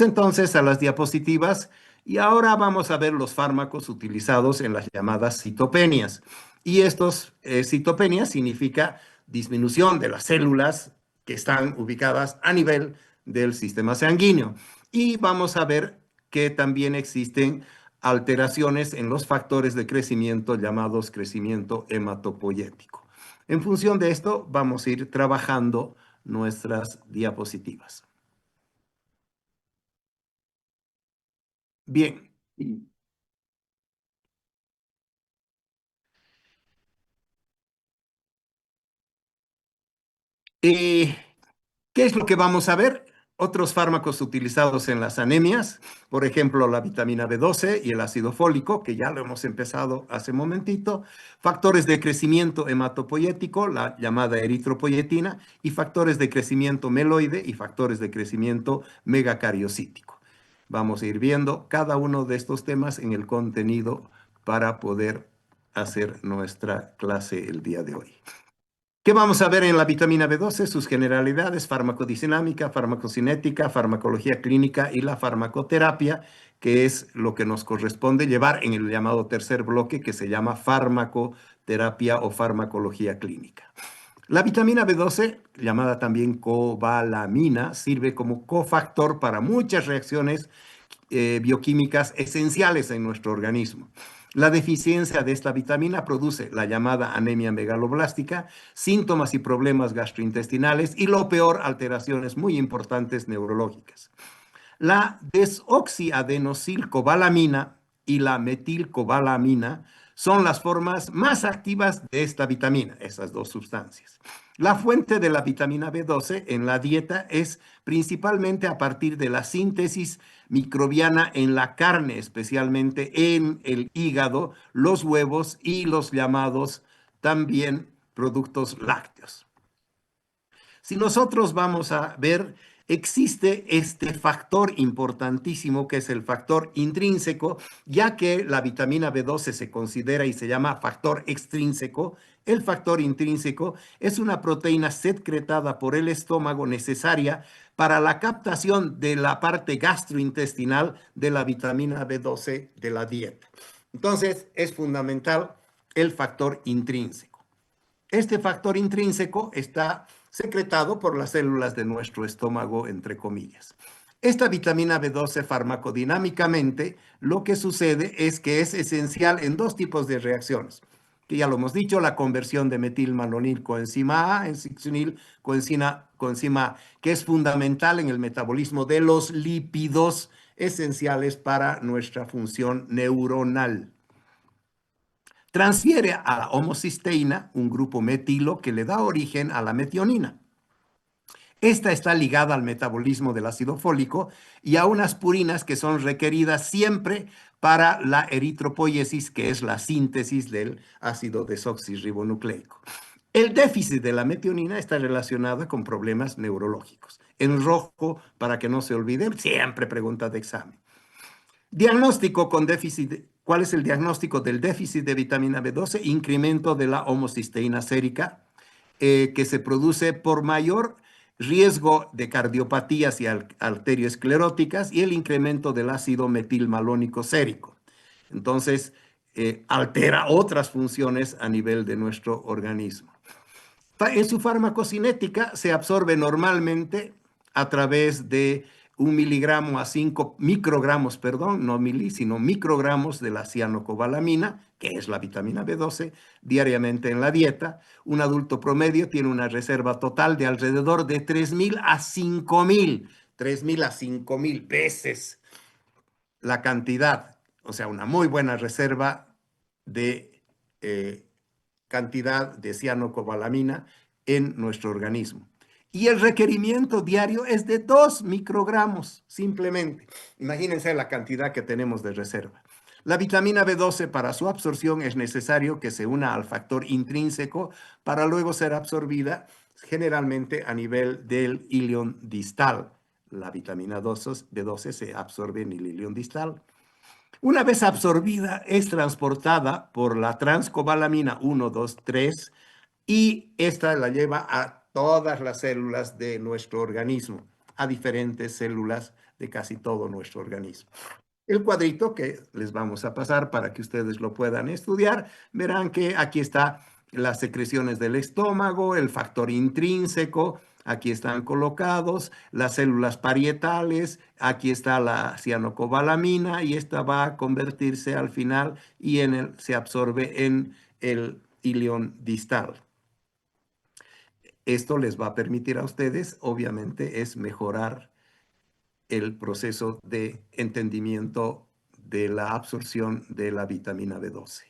entonces a las diapositivas y ahora vamos a ver los fármacos utilizados en las llamadas citopenias. Y estos citopenias significa disminución de las células que están ubicadas a nivel del sistema sanguíneo. Y vamos a ver que también existen alteraciones en los factores de crecimiento llamados crecimiento hematopoyético. En función de esto, vamos a ir trabajando nuestras diapositivas. Bien. Eh, ¿Qué es lo que vamos a ver? Otros fármacos utilizados en las anemias, por ejemplo, la vitamina B12 y el ácido fólico, que ya lo hemos empezado hace un momentito, factores de crecimiento hematopoyético, la llamada eritropoyetina, y factores de crecimiento meloide y factores de crecimiento megacariocítico. Vamos a ir viendo cada uno de estos temas en el contenido para poder hacer nuestra clase el día de hoy. ¿Qué vamos a ver en la vitamina B12? Sus generalidades, farmacodinámica, farmacocinética, farmacología clínica y la farmacoterapia, que es lo que nos corresponde llevar en el llamado tercer bloque que se llama farmacoterapia o farmacología clínica. La vitamina B12, llamada también cobalamina, sirve como cofactor para muchas reacciones bioquímicas esenciales en nuestro organismo. La deficiencia de esta vitamina produce la llamada anemia megaloblástica, síntomas y problemas gastrointestinales y lo peor, alteraciones muy importantes neurológicas. La desoxiadenosilcobalamina y la metilcobalamina son las formas más activas de esta vitamina, esas dos sustancias. La fuente de la vitamina B12 en la dieta es principalmente a partir de la síntesis microbiana en la carne, especialmente en el hígado, los huevos y los llamados también productos lácteos. Si nosotros vamos a ver, existe este factor importantísimo que es el factor intrínseco, ya que la vitamina B12 se considera y se llama factor extrínseco. El factor intrínseco es una proteína secretada por el estómago necesaria para la captación de la parte gastrointestinal de la vitamina B12 de la dieta. Entonces, es fundamental el factor intrínseco. Este factor intrínseco está secretado por las células de nuestro estómago, entre comillas. Esta vitamina B12 farmacodinámicamente, lo que sucede es que es esencial en dos tipos de reacciones, que ya lo hemos dicho, la conversión de metilmalonil coenzima A en succinil coenzima A, que es fundamental en el metabolismo de los lípidos esenciales para nuestra función neuronal. Transfiere a la homocisteína, un grupo metilo que le da origen a la metionina. Esta está ligada al metabolismo del ácido fólico y a unas purinas que son requeridas siempre para la eritropoiesis, que es la síntesis del ácido desoxirribonucleico. El déficit de la metionina está relacionado con problemas neurológicos. En rojo, para que no se olvide, siempre pregunta de examen. Diagnóstico con déficit. ¿Cuál es el diagnóstico del déficit de vitamina B12? Incremento de la homocisteína sérica, que se produce por mayor riesgo de cardiopatías y arterioscleróticas y el incremento del ácido metilmalónico sérico. Entonces, altera otras funciones a nivel de nuestro organismo. En su farmacocinética se absorbe normalmente a través de 1 miligramo a 5 microgramos, perdón, no mili, sino microgramos de la cianocobalamina, que es la vitamina B12, diariamente en la dieta. Un adulto promedio tiene una reserva total de alrededor de 3.000 a 5.000, 3.000 a 5.000 veces la cantidad, o sea, una muy buena reserva de cantidad de cianocobalamina en nuestro organismo. Y el requerimiento diario es de 2 microgramos, simplemente. Imagínense la cantidad que tenemos de reserva. La vitamina B12 para su absorción es necesario que se una al factor intrínseco para luego ser absorbida generalmente a nivel del ilion distal. La vitamina B12 se absorbe en el ilion distal. Una vez absorbida, es transportada por la transcobalamina 1, 2, 3 y esta la lleva a todas las células de nuestro organismo, a diferentes células de casi todo nuestro organismo. El cuadrito que les vamos a pasar para que ustedes lo puedan estudiar, verán que aquí está las secreciones del estómago, el factor intrínseco, aquí están colocados, las células parietales, aquí está la cianocobalamina y esta va a convertirse al final y se absorbe en el ilion distal. Esto les va a permitir a ustedes, obviamente, es mejorar el proceso de entendimiento de la absorción de la vitamina B12.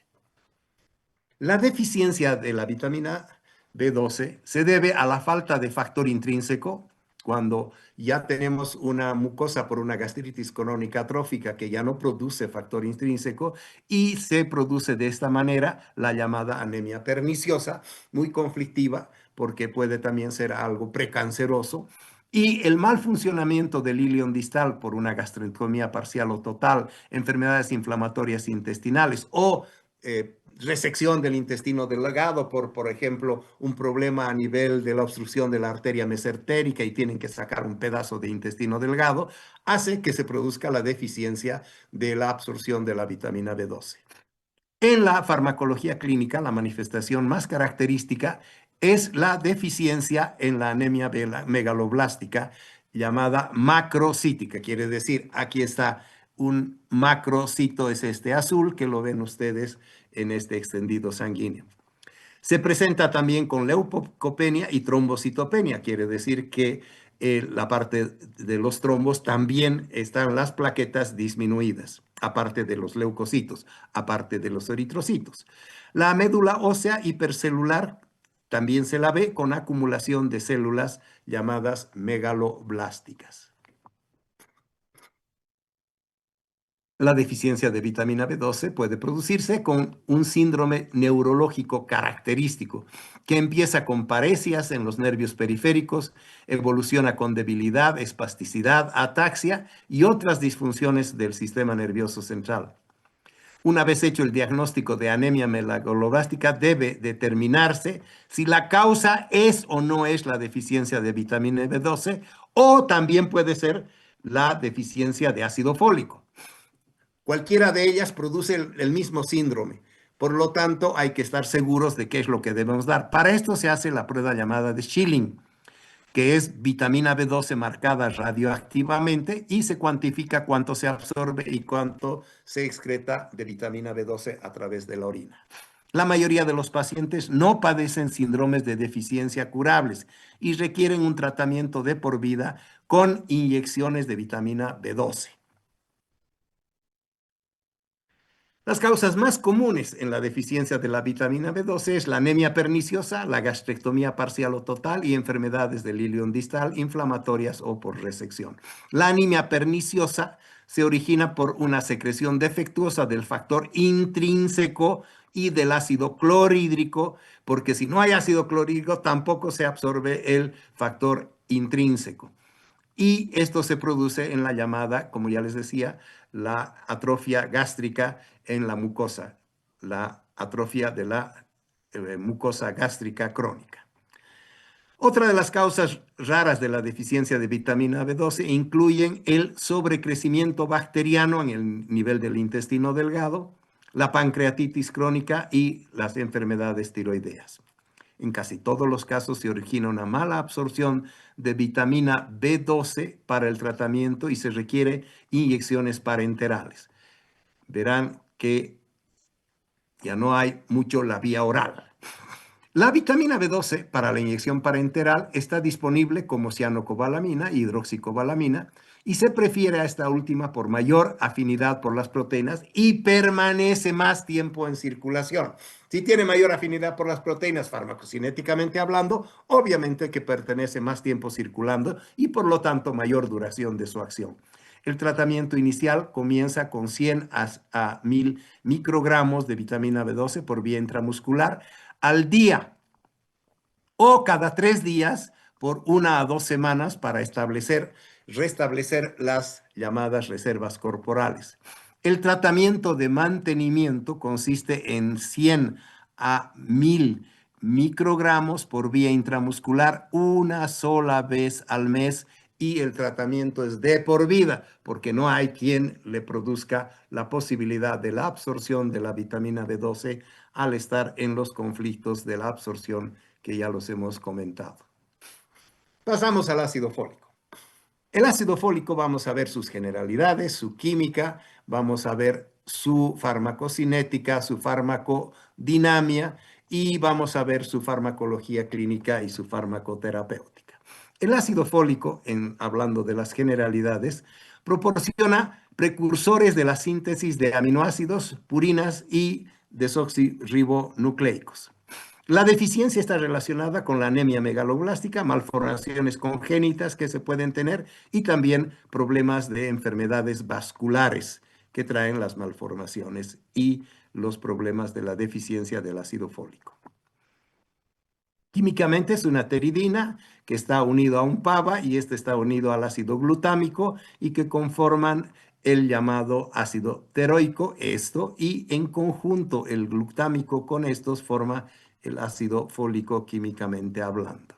La deficiencia de la vitamina B12 se debe a la falta de factor intrínseco cuando ya tenemos una mucosa por una gastritis crónica atrófica que ya no produce factor intrínseco y se produce de esta manera la llamada anemia perniciosa, muy conflictiva porque puede también ser algo precanceroso. Y el mal funcionamiento del ilion distal por una gastrectomía parcial o total, enfermedades inflamatorias intestinales o resección del intestino delgado por ejemplo, un problema a nivel de la obstrucción de la arteria mesentérica y tienen que sacar un pedazo de intestino delgado, hace que se produzca la deficiencia de la absorción de la vitamina B12. En la farmacología clínica, la manifestación más característica es la deficiencia en la anemia megaloblástica llamada macrocítica. Quiere decir, aquí está un macrocito, es este azul que lo ven ustedes en este extendido sanguíneo. Se presenta también con leucopenia y trombocitopenia, quiere decir que la parte de los trombos también están las plaquetas disminuidas, aparte de los leucocitos, aparte de los eritrocitos. La médula ósea hipercelular también se la ve con acumulación de células llamadas megaloblásticas. La deficiencia de vitamina B12 puede producirse con un síndrome neurológico característico que empieza con paresias en los nervios periféricos, evoluciona con debilidad, espasticidad, ataxia y otras disfunciones del sistema nervioso central. Una vez hecho el diagnóstico de anemia megaloblástica, debe determinarse si la causa es o no es la deficiencia de vitamina B12 o también puede ser la deficiencia de ácido fólico. Cualquiera de ellas produce el mismo síndrome. Por lo tanto, hay que estar seguros de qué es lo que debemos dar. Para esto se hace la prueba llamada de Schilling, que es vitamina B12 marcada radioactivamente y se cuantifica cuánto se absorbe y cuánto se excreta de vitamina B12 a través de la orina. La mayoría de los pacientes no padecen síndromes de deficiencia curables y requieren un tratamiento de por vida con inyecciones de vitamina B12. Las causas más comunes en la deficiencia de la vitamina B12 es la anemia perniciosa, la gastrectomía parcial o total y enfermedades del ilion distal inflamatorias o por resección. La anemia perniciosa se origina por una secreción defectuosa del factor intrínseco y del ácido clorhídrico, porque si no hay ácido clorhídrico tampoco se absorbe el factor intrínseco. Y esto se produce en la llamada, como ya les decía, la atrofia gástrica en la mucosa, la atrofia de la mucosa gástrica crónica. Otra de las causas raras de la deficiencia de vitamina B12 incluyen el sobrecrecimiento bacteriano en el nivel del intestino delgado, la pancreatitis crónica y las enfermedades tiroideas. En casi todos los casos se origina una mala absorción de vitamina B12 para el tratamiento y se requiere inyecciones parenterales. Verán que ya no hay mucho la vía oral. La vitamina B12 para la inyección parenteral está disponible como cianocobalamina e hidroxicobalamina y se prefiere a esta última por mayor afinidad por las proteínas y permanece más tiempo en circulación. Si tiene mayor afinidad por las proteínas, farmacocinéticamente hablando, obviamente que pertenece más tiempo circulando y por lo tanto mayor duración de su acción. El tratamiento inicial comienza con 100 a 1000 microgramos de vitamina B12 por vía intramuscular al día o cada 3 días por 1 a 2 semanas para restablecer las llamadas reservas corporales. El tratamiento de mantenimiento consiste en 100 a 1000 microgramos por vía intramuscular una sola vez al mes y el tratamiento es de por vida, porque no hay quien le produzca la posibilidad de la absorción de la vitamina B12 al estar en los conflictos de la absorción que ya los hemos comentado. Pasamos al ácido fólico. El ácido fólico vamos a ver sus generalidades, su química, vamos a ver su farmacocinética, su farmacodinamia y vamos a ver su farmacología clínica y su farmacoterapéutica. El ácido fólico, hablando de las generalidades, proporciona precursores de la síntesis de aminoácidos, purinas y desoxirribonucleicos. La deficiencia está relacionada con la anemia megaloblástica, malformaciones congénitas que se pueden tener y también problemas de enfermedades vasculares que traen las malformaciones y los problemas de la deficiencia del ácido fólico. Químicamente es una pteridina que está unido a un PABA y este está unido al ácido glutámico y que conforman el llamado ácido teroico, y en conjunto el glutámico con estos forma el ácido fólico químicamente hablando.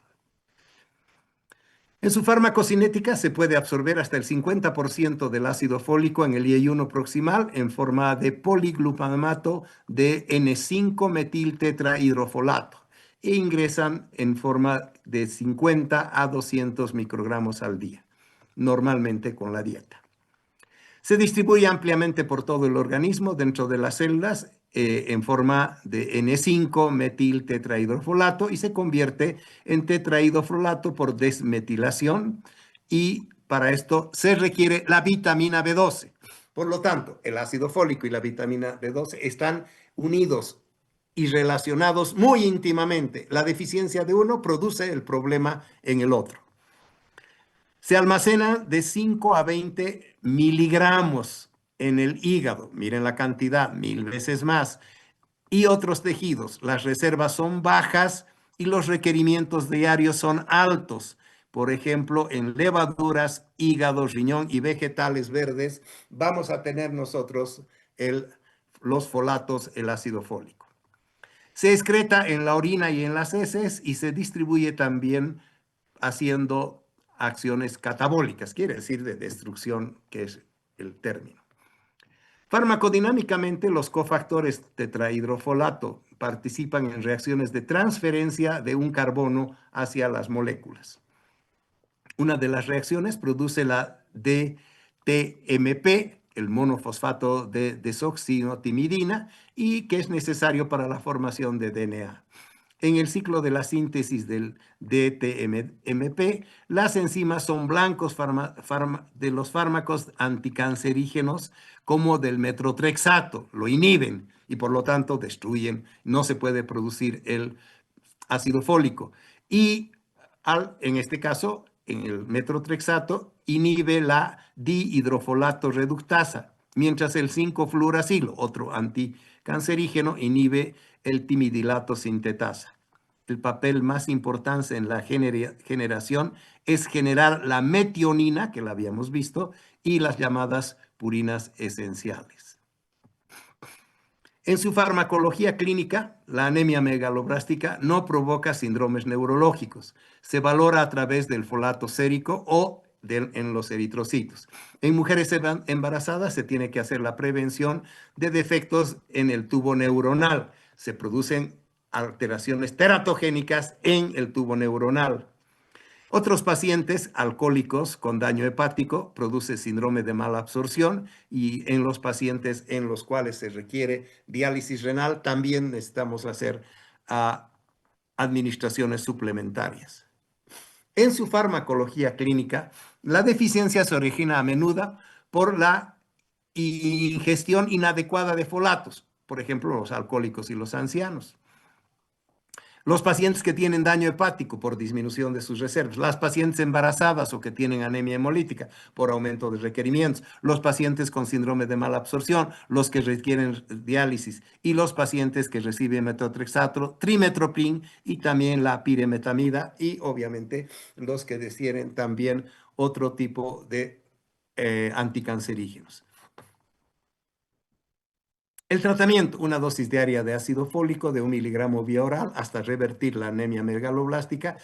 En su farmacocinética se puede absorber hasta el 50% del ácido fólico en el IE1 proximal en forma de poliglutamato de N5-metiltetrahidrofolato e ingresan en forma de 50 a 200 microgramos al día, normalmente con la dieta. Se distribuye ampliamente por todo el organismo dentro de las células en forma de N5-metiltetrahidrofolato y se convierte en tetrahidrofolato por desmetilación y para esto se requiere la vitamina B12. Por lo tanto, el ácido fólico y la vitamina B12 están unidos y relacionados muy íntimamente. La deficiencia de uno produce el problema en el otro. Se almacena de 5 a 20 miligramos en el hígado. Miren la cantidad, 1000 veces más. Y otros tejidos. Las reservas son bajas y los requerimientos diarios son altos. Por ejemplo, en levaduras, hígado, riñón y vegetales verdes, vamos a tener nosotros los folatos, el ácido fólico. Se excreta en la orina y en las heces y se distribuye también haciendo acciones catabólicas, quiere decir de destrucción, que es el término. Farmacodinámicamente, los cofactores tetrahidrofolato participan en reacciones de transferencia de un carbono hacia las moléculas. Una de las reacciones produce la DTMP, el monofosfato de desoxinotimidina, y que es necesario para la formación de DNA. En el ciclo de la síntesis del DTMP, las enzimas son blancos de los fármacos anticancerígenos como del metotrexato, lo inhiben y por lo tanto destruyen, no se puede producir el ácido fólico. Y en este caso, en el metotrexato, inhibe la dihidrofolato reductasa, mientras el 5-fluoracilo, otro anticancerígeno, inhibe el timidilato sintetasa. El papel más importante en la generación es generar la metionina, que la habíamos visto, y las llamadas purinas esenciales. En su farmacología clínica, la anemia megaloblástica no provoca síndromes neurológicos. Se valora a través del folato sérico o en los eritrocitos. En mujeres embarazadas se tiene que hacer la prevención de defectos en el tubo neuronal. Se producen alteraciones teratogénicas en el tubo neuronal. Otros pacientes alcohólicos con daño hepático produce síndrome de mala absorción y en los pacientes en los cuales se requiere diálisis renal también necesitamos hacer administraciones suplementarias. En su farmacología clínica, la deficiencia se origina a menudo por la ingestión inadecuada de folatos, por ejemplo, los alcohólicos y los ancianos. Los pacientes que tienen daño hepático por disminución de sus reservas, las pacientes embarazadas o que tienen anemia hemolítica por aumento de requerimientos, los pacientes con síndrome de mala absorción, los que requieren diálisis y los pacientes que reciben metotrexato, trimethoprim y también la piremetamida y obviamente los que requieren también otro tipo de anticancerígenos. El tratamiento, una dosis diaria de ácido fólico de 1 miligramo vía oral hasta revertir la anemia megaloblástica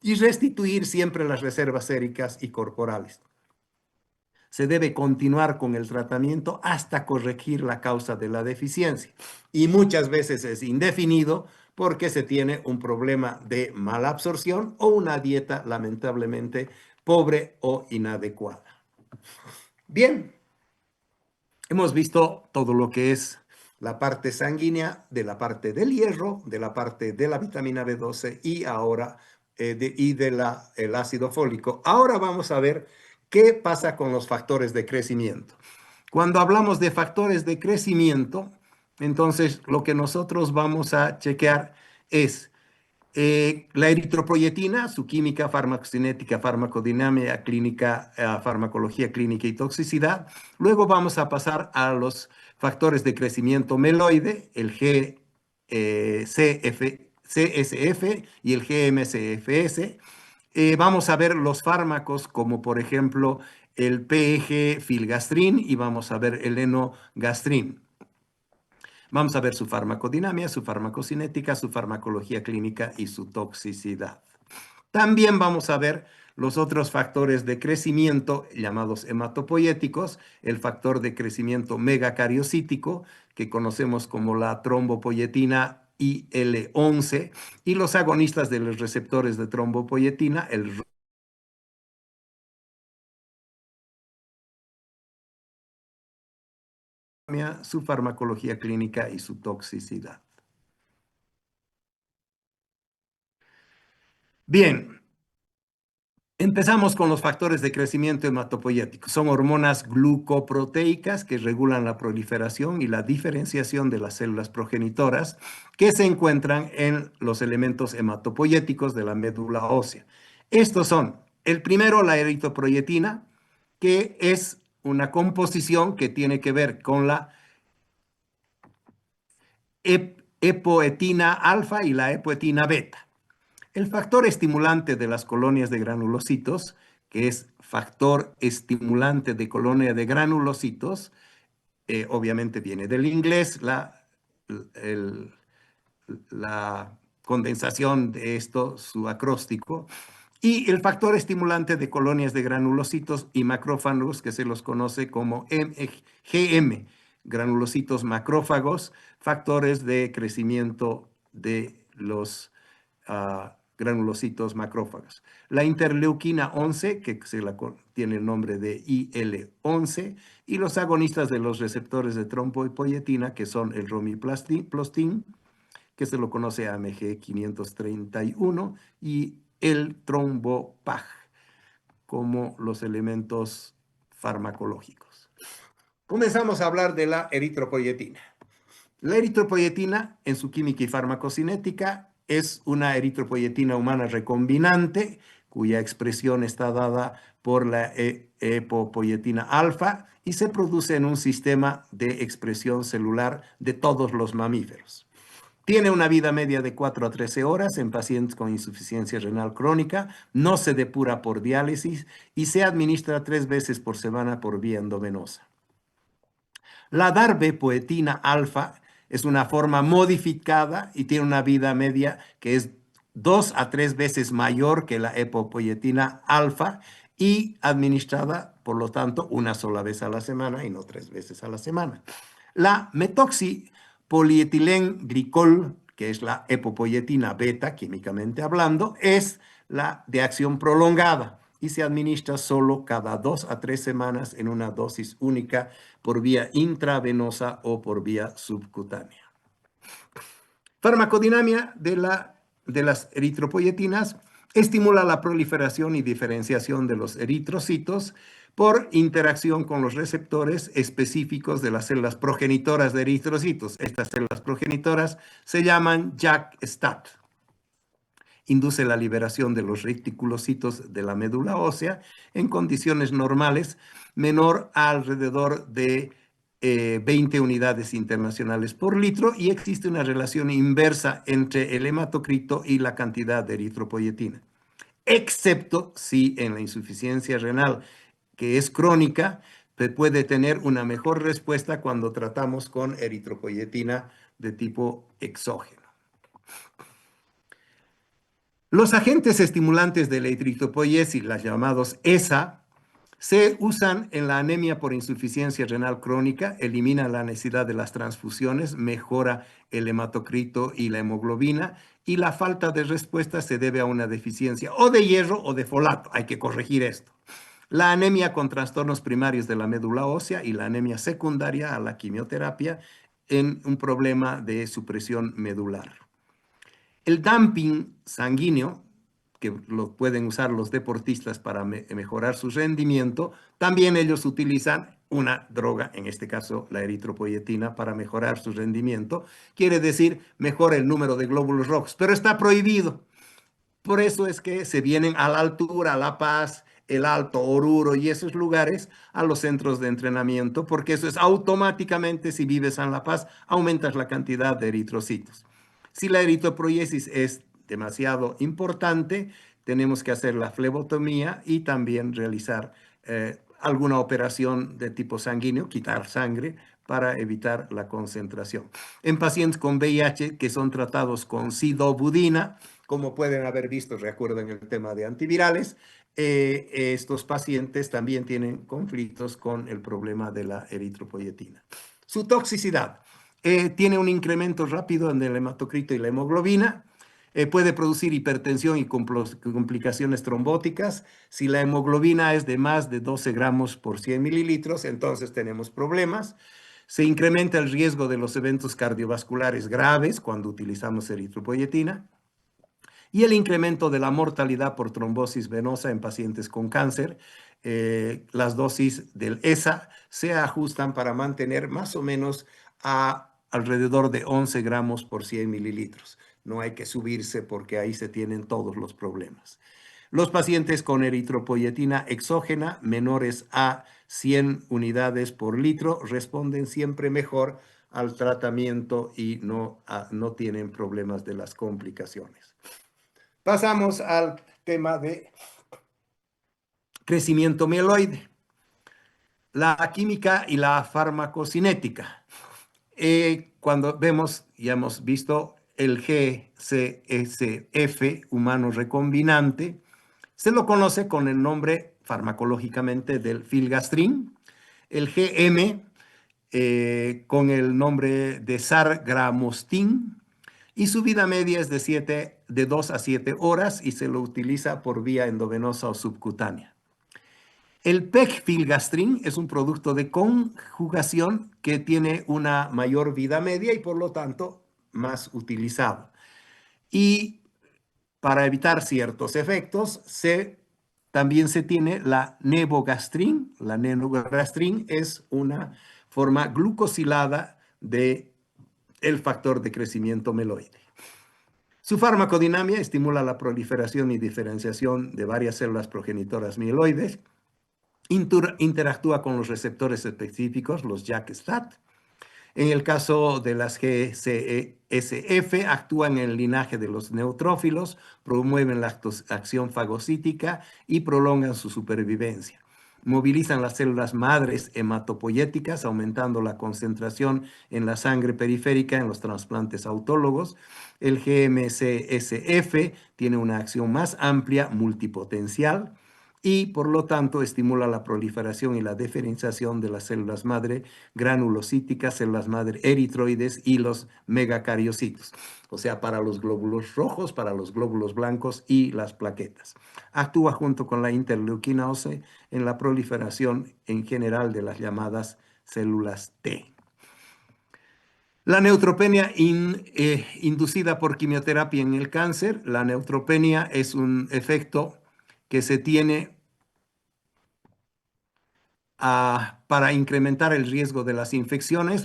y restituir siempre las reservas séricas y corporales. Se debe continuar con el tratamiento hasta corregir la causa de la deficiencia. Y muchas veces es indefinido porque se tiene un problema de mala absorción o una dieta lamentablemente pobre o inadecuada. Bien, hemos visto todo lo que es la parte sanguínea, de la parte del hierro, de la parte de la vitamina B12 y ahora el ácido fólico. Ahora vamos a ver qué pasa con los factores de crecimiento. Cuando hablamos de factores de crecimiento, entonces lo que nosotros vamos a chequear es la eritropoyetina, su química, farmacocinética, farmacodinámica, clínica, farmacología clínica y toxicidad. Luego vamos a pasar a los factores de crecimiento meloide, el CSF y el GMCFS. Vamos a ver los fármacos como por ejemplo el PEG filgastrin y vamos a ver el enogastrin. Vamos a ver su farmacodinamia, su farmacocinética, su farmacología clínica y su toxicidad. También vamos a ver los otros factores de crecimiento llamados hematopoyéticos, el factor de crecimiento megacariocítico, que conocemos como la trombopoyetina IL-11, y los agonistas de los receptores de trombopoyetina, su farmacología clínica y su toxicidad. Bien, empezamos con los factores de crecimiento hematopoyético. Son hormonas glucoproteicas que regulan la proliferación y la diferenciación de las células progenitoras que se encuentran en los elementos hematopoyéticos de la médula ósea. Estos son, el primero, la eritropoyetina, que es una composición que tiene que ver con la epoetina alfa y la epoetina beta. El factor estimulante de las colonias de granulocitos, que es factor estimulante de colonia de granulocitos, obviamente viene del inglés, el, la condensación de esto, su acróstico, y el factor estimulante de colonias de granulocitos y macrófagos, que se los conoce como GM, granulocitos macrófagos, factores de crecimiento de los granulocitos macrófagos. La interleuquina 11, que tiene el nombre de IL-11, y los agonistas de los receptores de trombopoyetina, que son el romiplastin, que se lo conoce AMG 531, y el trombopag, como los elementos farmacológicos. Comenzamos a hablar de la eritropoyetina. La eritropoyetina, en su química y farmacocinética, es una eritropoyetina humana recombinante, cuya expresión está dada por la epopoyetina alfa y se produce en un sistema de expresión celular de todos los mamíferos. Tiene una vida media de 4 a 13 horas en pacientes con insuficiencia renal crónica, no se depura por diálisis y se administra 3 veces por semana por vía endovenosa. La darbepoetina alfa es una forma modificada y tiene una vida media que es 2 a 3 veces mayor que la epopoyetina alfa y administrada, por lo tanto, una sola vez a la semana y no 3 veces a la semana. La metoxipolietilenglicol, que es la epopoyetina beta, químicamente hablando, es la de acción prolongada y se administra solo cada 2 a 3 semanas en una dosis única por vía intravenosa o por vía subcutánea. Farmacodinamia de las eritropoyetinas estimula la proliferación y diferenciación de los eritrocitos por interacción con los receptores específicos de las células progenitoras de eritrocitos. Estas células progenitoras se llaman JAK-STAT. Induce la liberación de los reticulocitos de la médula ósea en condiciones normales, menor a alrededor de 20 unidades internacionales por litro, y existe una relación inversa entre el hematocrito y la cantidad de eritropoyetina, excepto si en la insuficiencia renal, que es crónica, puede tener una mejor respuesta cuando tratamos con eritropoyetina de tipo exógeno. Los agentes estimulantes de la eritropoiesis, las llamados ESA, se usan en la anemia por insuficiencia renal crónica, elimina la necesidad de las transfusiones, mejora el hematocrito y la hemoglobina, y la falta de respuesta se debe a una deficiencia o de hierro o de folato. Hay que corregir esto. La anemia con trastornos primarios de la médula ósea y la anemia secundaria a la quimioterapia en un problema de supresión medular. El dumping sanguíneo, que lo pueden usar los deportistas para mejorar su rendimiento, también ellos utilizan una droga, en este caso la eritropoyetina, para mejorar su rendimiento. Quiere decir, mejora el número de glóbulos rojos, pero está prohibido. Por eso es que se vienen a la altura, a La Paz, el Alto, Oruro y esos lugares a los centros de entrenamiento, porque eso es automáticamente, si vives en La Paz, aumentas la cantidad de eritrocitos. Si la eritropoiesis es demasiado importante, tenemos que hacer la flebotomía y también realizar alguna operación de tipo sanguíneo, quitar sangre para evitar la concentración. En pacientes con VIH que son tratados con sidobudina, como pueden haber visto, recuerden el tema de antivirales, estos pacientes también tienen conflictos con el problema de la eritropoyetina. Su toxicidad tiene un incremento rápido en el hematocrito y la hemoglobina, puede producir hipertensión y complicaciones trombóticas. Si la hemoglobina es de más de 12 gramos por 100 mililitros, entonces tenemos problemas. Se incrementa el riesgo de los eventos cardiovasculares graves cuando utilizamos eritropoyetina y el incremento de la mortalidad por trombosis venosa en pacientes con cáncer. Las dosis del ESA se ajustan para mantener más o menos a alrededor de 11 gramos por 100 mililitros. No hay que subirse porque ahí se tienen todos los problemas. Los pacientes con eritropoyetina exógena menores a 100 unidades por litro responden siempre mejor al tratamiento y no tienen problemas de las complicaciones. Pasamos al tema de crecimiento mieloide, la química y la farmacocinética. Cuando vemos, ya hemos visto el GCSF humano recombinante, se lo conoce con el nombre farmacológicamente del filgastrin, el GM con el nombre de sargramostin, y su vida media es de 2 a 7 horas y se lo utiliza por vía endovenosa o subcutánea. El pegfilgrastim es un producto de conjugación que tiene una mayor vida media y por lo tanto más utilizado. Y para evitar ciertos efectos, también se tiene la nevogastrin. La nevogastrin es una forma glucosilada del factor de crecimiento meloide. Su farmacodinamia estimula la proliferación y diferenciación de varias células progenitoras mieloides, interactúa con los receptores específicos, los JAK-STAT. En el caso de las GCSF, actúan en el linaje de los neutrófilos, promueven la acción fagocítica y prolongan su supervivencia. Movilizan las células madres hematopoyéticas, aumentando la concentración en la sangre periférica en los trasplantes autólogos. El GMCSF tiene una acción más amplia, multipotencial, y por lo tanto estimula la proliferación y la diferenciación de las células madre granulocíticas, células madre eritroides y los megacariocitos, o sea, para los glóbulos rojos, para los glóbulos blancos y las plaquetas. Actúa junto con la interleuquinase en la proliferación en general de las llamadas células T. La neutropenia inducida por quimioterapia en el cáncer. La neutropenia es un efecto que se tiene para incrementar el riesgo de las infecciones.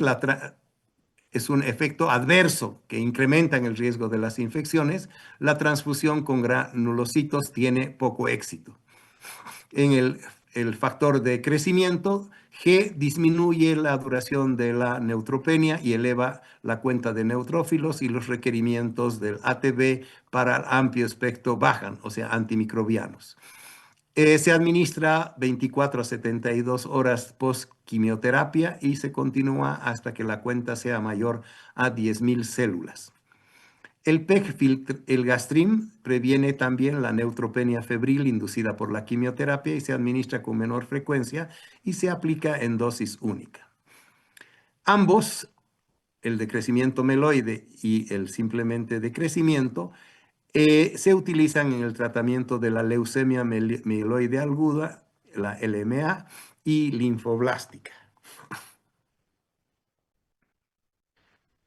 Es un efecto adverso que incrementa en el riesgo de las infecciones. La transfusión con granulocitos tiene poco éxito. En el factor de crecimiento, G disminuye la duración de la neutropenia y eleva la cuenta de neutrófilos, y los requerimientos del ATB para el amplio espectro bajan, o sea, antimicrobianos. Se administra 24 a 72 horas post quimioterapia y se continúa hasta que la cuenta sea mayor a 10.000 células. El el Gastrim previene también la neutropenia febril inducida por la quimioterapia y se administra con menor frecuencia y se aplica en dosis única. Ambos, el de crecimiento meloide y el simplemente de crecimiento, se utilizan en el tratamiento de la leucemia mieloide aguda, la LMA, y linfoblástica.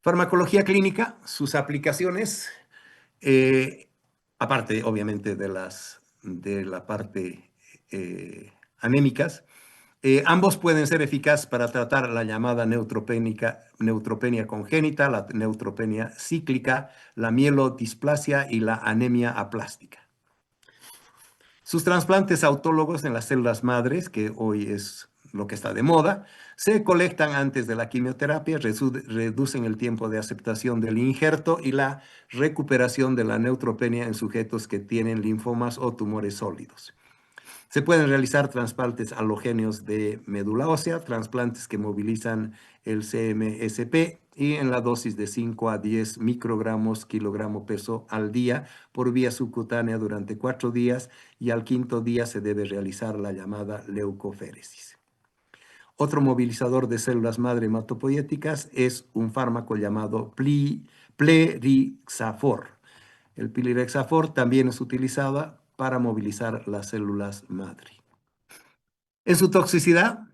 Farmacología clínica, sus aplicaciones, aparte obviamente de la parte anémicas, ambos pueden ser eficaces para tratar la llamada neutropenia congénita, la neutropenia cíclica, la mielodisplasia y la anemia aplástica. Sus trasplantes autólogos en las células madres, que hoy es lo que está de moda, se colectan antes de la quimioterapia, reducen el tiempo de aceptación del injerto y la recuperación de la neutropenia en sujetos que tienen linfomas o tumores sólidos. Se pueden realizar trasplantes halogéneos de médula ósea, trasplantes que movilizan el CMSP y en la dosis de 5 a 10 microgramos kilogramo peso al día por vía subcutánea durante 4 días y al quinto día se debe realizar la llamada leucoféresis. Otro movilizador de células madre hematopoyéticas es un fármaco llamado Plerixafor. El Plerixafor también es utilizado para movilizar las células madre. En su toxicidad,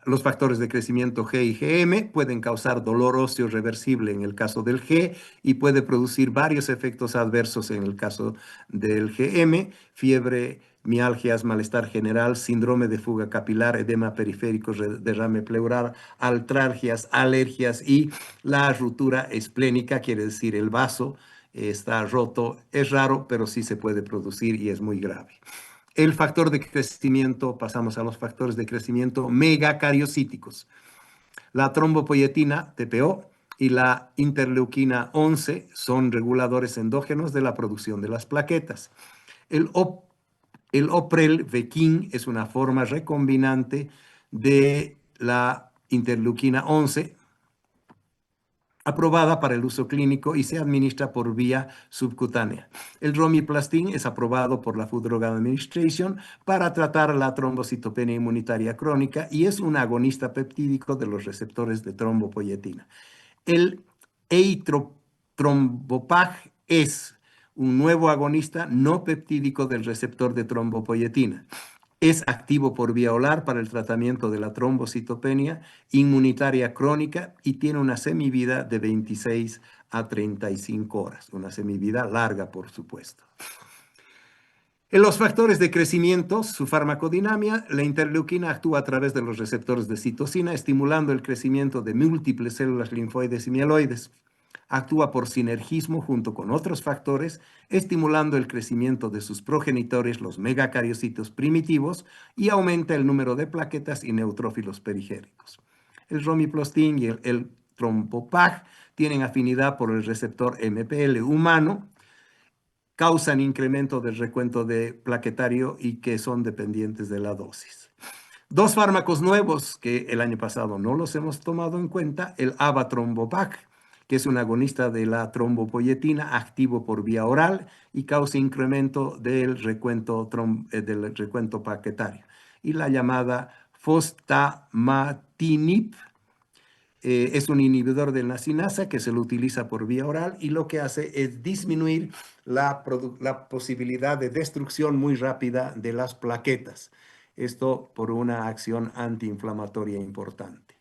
los factores de crecimiento G y GM pueden causar dolor óseo reversible en el caso del G y puede producir varios efectos adversos en el caso del GM, fiebre, mialgias, malestar general, síndrome de fuga capilar, edema periférico, derrame pleural, artralgias, alergias y la ruptura esplénica, quiere decir el vaso está roto. Es raro, pero sí se puede producir y es muy grave. El factor de crecimiento, pasamos a los factores de crecimiento megacariocíticos. La trombopoyetina, TPO, y la interleuquina 11 son reguladores endógenos de la producción de las plaquetas. El OPREL-Vequin es una forma recombinante de la interleuquina 11, aprobada para el uso clínico y se administra por vía subcutánea. El romiplastin es aprobado por la Food Drug Administration para tratar la trombocitopenia inmunitaria crónica y es un agonista peptídico de los receptores de trombopoyetina. El eitrotrombopag es un nuevo agonista no peptídico del receptor de trombopoyetina. Es activo por vía oral para el tratamiento de la trombocitopenia inmunitaria crónica y tiene una semivida de 26 a 35 horas. Una semivida larga, por supuesto. En los factores de crecimiento, su farmacodinamia, la interleuquina actúa a través de los receptores de citocina, estimulando el crecimiento de múltiples células linfoides y mieloides. Actúa por sinergismo junto con otros factores, estimulando el crecimiento de sus progenitores, los megacariocitos primitivos, y aumenta el número de plaquetas y neutrófilos periféricos. El romiplastin y el trombopag tienen afinidad por el receptor MPL humano, causan incremento del recuento de plaquetario y que son dependientes de la dosis. Dos fármacos nuevos que el año pasado no los hemos tomado en cuenta, el avatrombopag, que es un agonista de la trombopoyetina activo por vía oral y causa incremento del recuento plaquetario. Y la llamada fostamatinib, es un inhibidor de la sinasa que se lo utiliza por vía oral y lo que hace es disminuir la posibilidad de destrucción muy rápida de las plaquetas. Esto por una acción antiinflamatoria importante.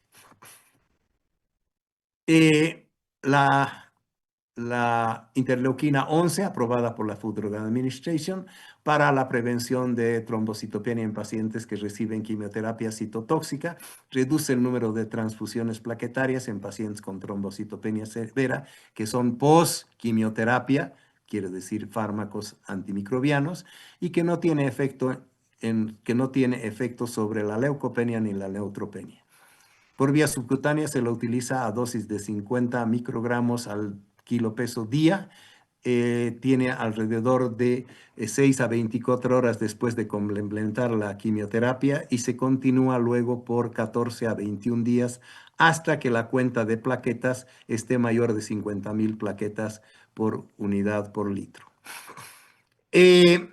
La interleuquina 11, aprobada por la Food Drug Administration, para la prevención de trombocitopenia en pacientes que reciben quimioterapia citotóxica, reduce el número de transfusiones plaquetarias en pacientes con trombocitopenia severa, que son post-quimioterapia, quiere decir fármacos antimicrobianos, y que no tiene efecto sobre la leucopenia ni la neutropenia. Por vía subcutánea se lo utiliza a dosis de 50 microgramos al kilo peso día tiene alrededor de 6 a 24 horas después de complementar la quimioterapia y se continúa luego por 14 a 21 días hasta que la cuenta de plaquetas esté mayor de 50.000 plaquetas por unidad por litro. Eh,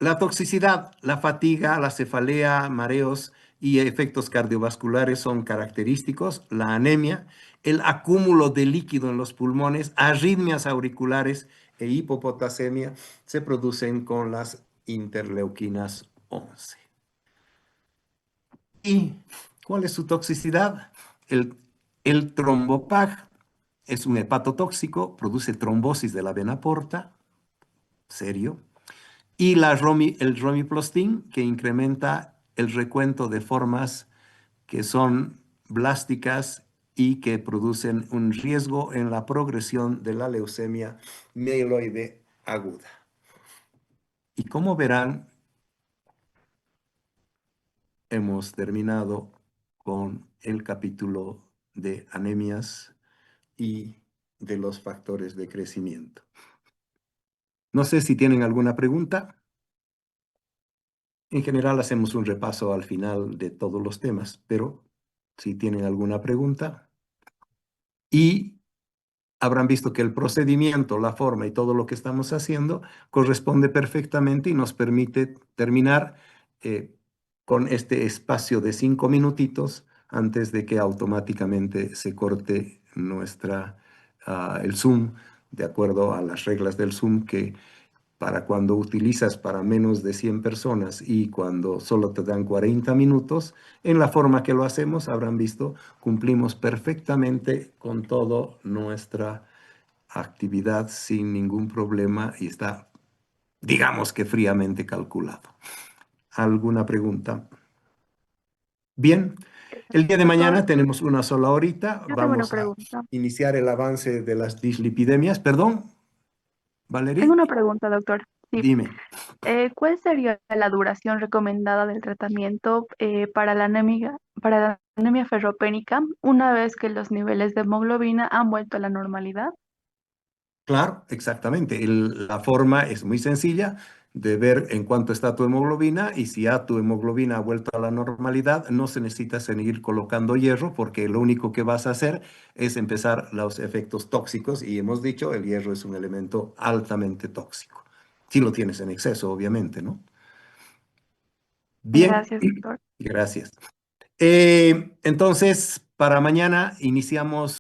La toxicidad, la fatiga, la cefalea, mareos y efectos cardiovasculares son característicos. La anemia, el acúmulo de líquido en los pulmones, arritmias auriculares e hipopotasemia se producen con las interleuquinas 11. ¿Y cuál es su toxicidad? El, el trombopag es un hepatotóxico, produce trombosis de la vena porta, serio. Y el romiplostin, que incrementa el recuento de formas que son blásticas y que producen un riesgo en la progresión de la leucemia mieloide aguda. Y como verán, hemos terminado con el capítulo de anemias y de los factores de crecimiento. No sé si tienen alguna pregunta. En general hacemos un repaso al final de todos los temas, pero si tienen alguna pregunta y habrán visto que el procedimiento, la forma y todo lo que estamos haciendo corresponde perfectamente y nos permite terminar con este espacio de 5 minutitos antes de que automáticamente se corte el Zoom, de acuerdo a las reglas del Zoom que para cuando utilizas para menos de 100 personas y cuando solo te dan 40 minutos, en la forma que lo hacemos, habrán visto, cumplimos perfectamente con toda nuestra actividad sin ningún problema y está, digamos que fríamente calculado. ¿Alguna pregunta? Bien, el día de Doctor, mañana tenemos una sola horita. yo tengo una Vamos a pregunta. iniciar el avance de las dislipidemias. Perdón, Tengo Valerie, una pregunta, doctor. Sí, dime. ¿cuál sería la duración recomendada del tratamiento para la anemia ferropénica una vez que los niveles de hemoglobina han vuelto a la normalidad? Claro, exactamente. La forma es muy sencilla de ver en cuánto está tu hemoglobina y si ya tu hemoglobina ha vuelto a la normalidad, no se necesita seguir colocando hierro porque lo único que vas a hacer es empezar los efectos tóxicos y hemos dicho, el hierro es un elemento altamente tóxico. Si lo tienes en exceso, obviamente, ¿no? Bien, Gracias, doctor. gracias. Entonces, para mañana iniciamos